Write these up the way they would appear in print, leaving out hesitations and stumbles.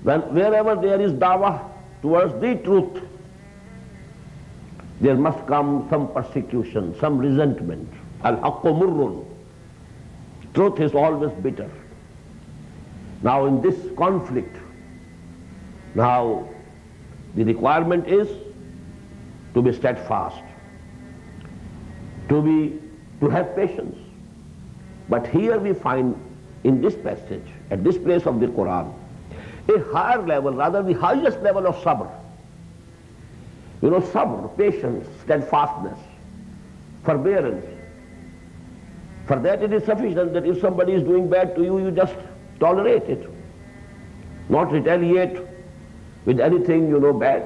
Wherever there is dawah towards the truth, there must come some persecution, some resentment. Al-haqqu murrun. Truth is always bitter. Now in this conflict, now the requirement is to be steadfast, to have patience. But here we find in this passage, at this place of the Quran, a higher level, rather the highest level of sabr. You know, sabr, patience, steadfastness, forbearance. For that it is sufficient that if somebody is doing bad to you, you just tolerate it, not retaliate with anything, you know, bad.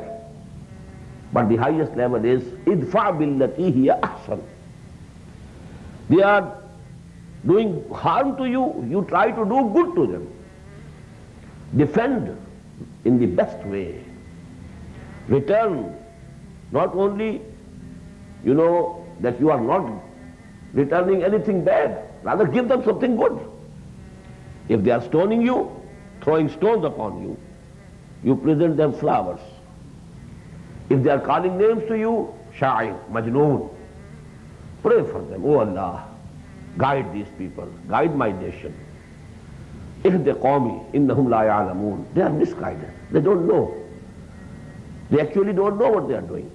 But the highest level is idfa billati hiya ahsan. They are doing harm to you, you try to do good to them. Defend in the best way. Return, not only, you know, that you are not returning anything bad, rather give them something good. If they are stoning you, throwing stones upon you, you present them flowers. If they are calling names to you, Sha'ir, Majnoon, pray for them. Oh Allah, guide these people, guide my nation. Ihdi qawmi innahum la ya'lamoon. They are misguided. They don't know. They actually don't know what they are doing.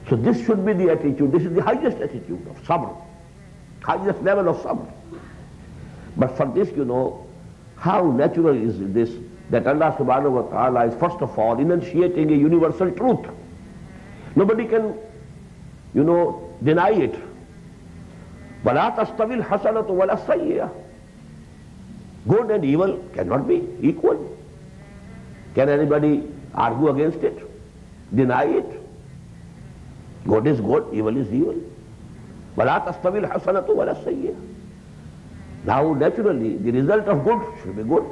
So this should be the attitude. This is the highest attitude of sabr, highest level of sabr. But for this, you know, how natural is this, that Allah subhanahu wa ta'ala is first of all enunciating a universal truth. Nobody can, you know, deny it. وَلَا تَسْتَوِي الْحَسَنَةُ وَلَا السَّيِّئَةُ. Good and evil cannot be equal. Can anybody argue against it? Deny it? Good is good, evil is evil. وَلَا تَسْتَوِي الْحَسَنَةُ وَلَا السَّيِّئَةُ. Now naturally the result of good should be good.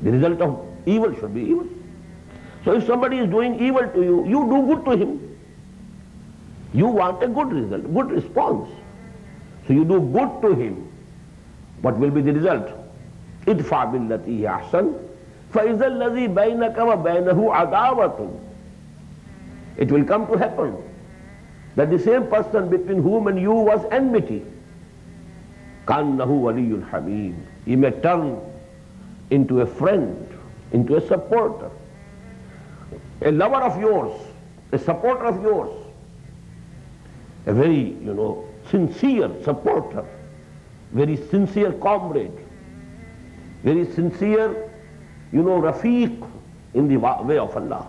The result of evil should be evil. So if somebody is doing evil to you, you do good to him. You want a good result, good response. So you do good to him. What will be the result? idfa billati hiya ahsan fa idha alladhi baynaka wa baynahu adawatun. It will come to happen that the same person between whom and you was enmity, kannahu waliyyun hamim, he may turn into a friend, into a supporter, a lover of yours, a supporter of yours, a very, you know, sincere supporter, very sincere comrade, very sincere, you know, rafiq in the way of Allah.